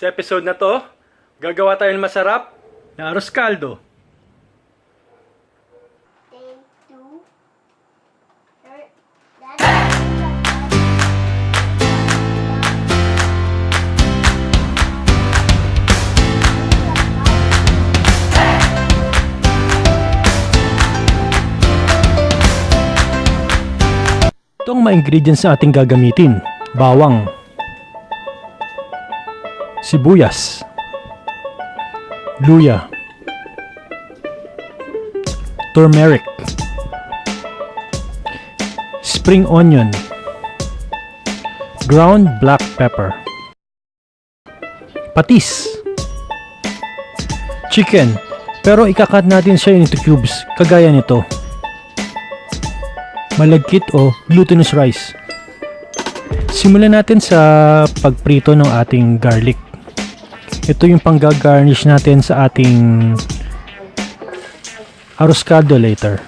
Sa episode na to, gagawa tayo ng masarap na arroz caldo. Itong mga ingredients na ating gagamitin: bawang, sibuyas, luya, turmeric, spring onion, ground black pepper, patis, chicken, pero ikakat natin siya into cubes kagaya nito, malagkit o glutinous rice. Simulan natin sa pagprito ng ating garlic. Ito yung pang-garnish natin sa ating arroz caldo later.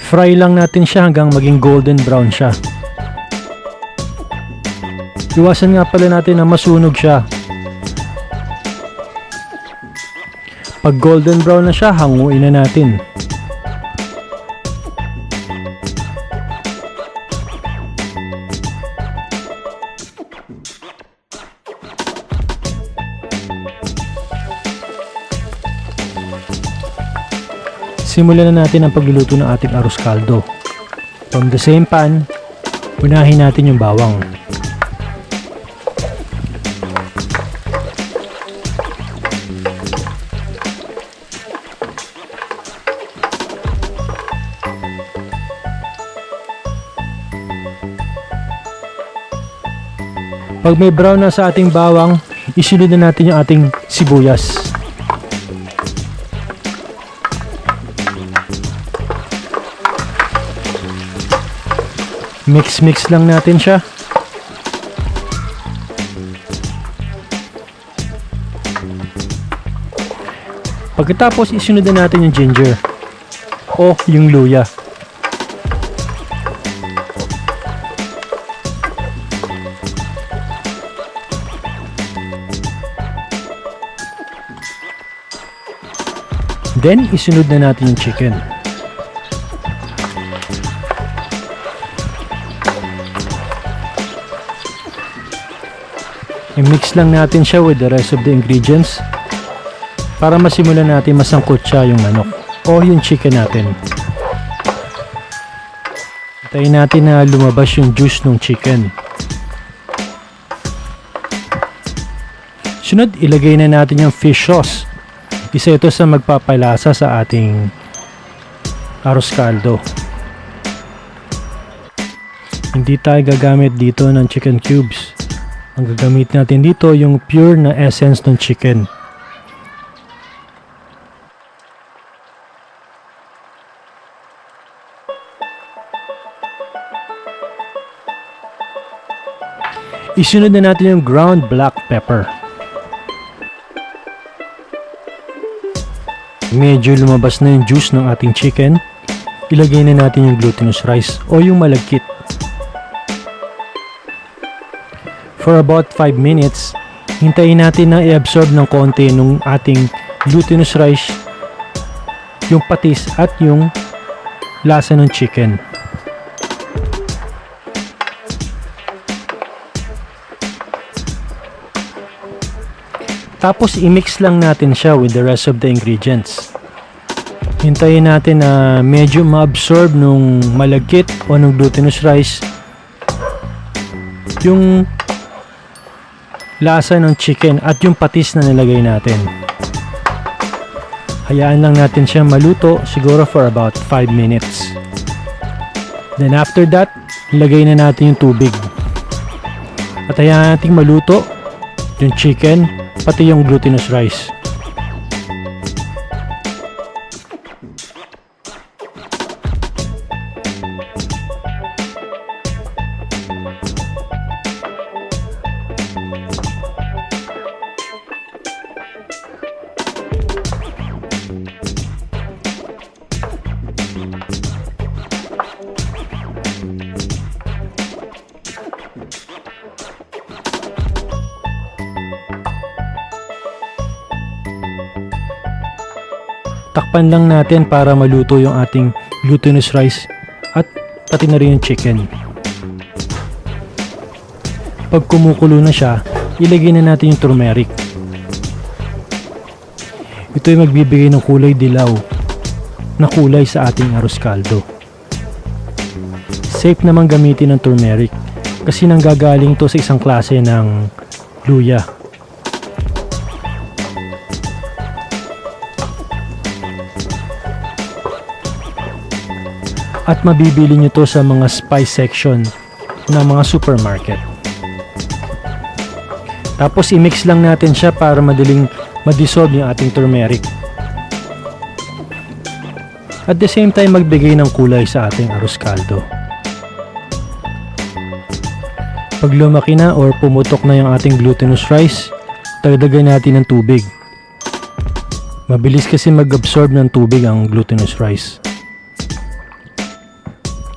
Fry lang natin siya hanggang maging golden brown siya. Iwasan nga pala natin na masunog siya. Pag golden brown na siya, hanguin na natin. Simulan na natin ang pagluluto ng ating arroz caldo. From the same pan, unahin natin yung bawang. Pag may brown na sa ating bawang, isunod na natin yung ating sibuyas. Mix lang natin siya. Pagkatapos isunod na natin yung ginger o yung luya. Then, isunod na natin yung chicken. I-mix lang natin siya with the rest of the ingredients para masimulan natin masangkot siya yung manok o yung chicken natin. Hintayin natin na lumabas yung juice ng chicken. Sunod, ilagay na natin yung fish sauce. Isa ito sa magpapalasa sa ating arroz caldo. Hindi tayo gagamit dito ng chicken cubes. Ang gagamit natin dito yung pure na essence ng chicken. Isunod na natin yung ground black pepper. Medyo lumabas na yung juice ng ating chicken, ilagay na natin yung glutinous rice o yung malagkit. For about 5 minutes, hintayin natin na i-absorb ng konti ng ating glutinous rice, yung patis at yung lasa ng chicken. Tapos i-mix lang natin siya with the rest of the ingredients. Hintayin natin na medyo ma-absorb nung malagkit o nung glutinous rice yung lasa ng chicken at yung patis na nilagay natin. Hayaan lang natin siya maluto siguro for about 5 minutes. Then after that, ilagay na natin yung tubig. At hayaan natin maluto yung chicken pati yung glutinous rice. Takpan lang natin para maluto yung ating glutinous rice at pati na rin yung chicken. Pag kumukulo na siya, ilagay na natin yung turmeric. Ito ay magbibigay ng kulay dilaw na kulay sa ating arroz caldo. Safe naman gamitin ng turmeric kasi nanggagaling to sa isang klase ng luya. At mabibili nyo to sa mga spice section ng mga supermarket. Tapos i-mix lang natin siya para madaling ma-dissolve yung ating turmeric. At the same time magbigay ng kulay sa ating arroz caldo. Pag lumaki na or pumutok na yung ating glutinous rice, dagdagan natin ng tubig. Mabilis kasi mag-absorb ng tubig ang glutinous rice.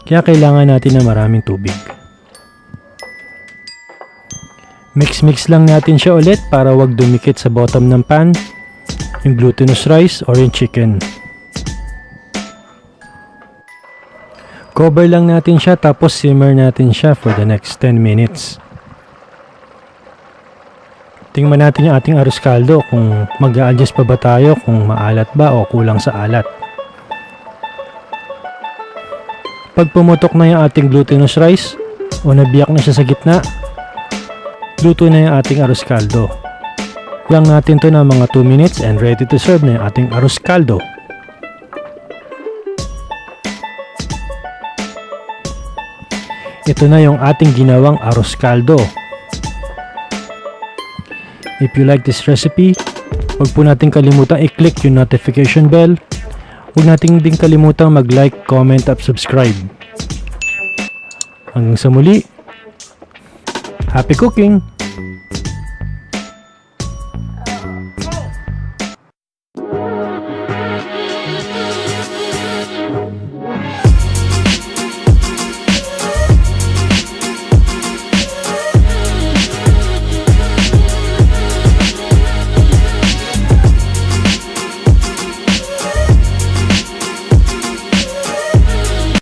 Kaya kailangan natin ng maraming tubig. Mix lang natin siya ulit para wag dumikit sa bottom ng pan yung glutinous rice or yung chicken. Cover lang natin siya tapos simmer natin siya for the next 10 minutes. Tingnan natin yung ating arroz caldo kung mag-a-adjust pa ba tayo, kung maalat ba o kulang sa alat. Pag pumutok na yung ating glutinous rice o nabiyak na siya sa gitna, luto na yung ating arroz caldo. Lang natin to ng mga 2 minutes and ready to serve na yung ating arroz caldo. Ito na yung ating ginawang arroz caldo. If you like this recipe, huwag po natin kalimutang i-click yung notification bell. Huwag natin din kalimutang mag-like, comment at subscribe. Hanggang sa muli, happy cooking!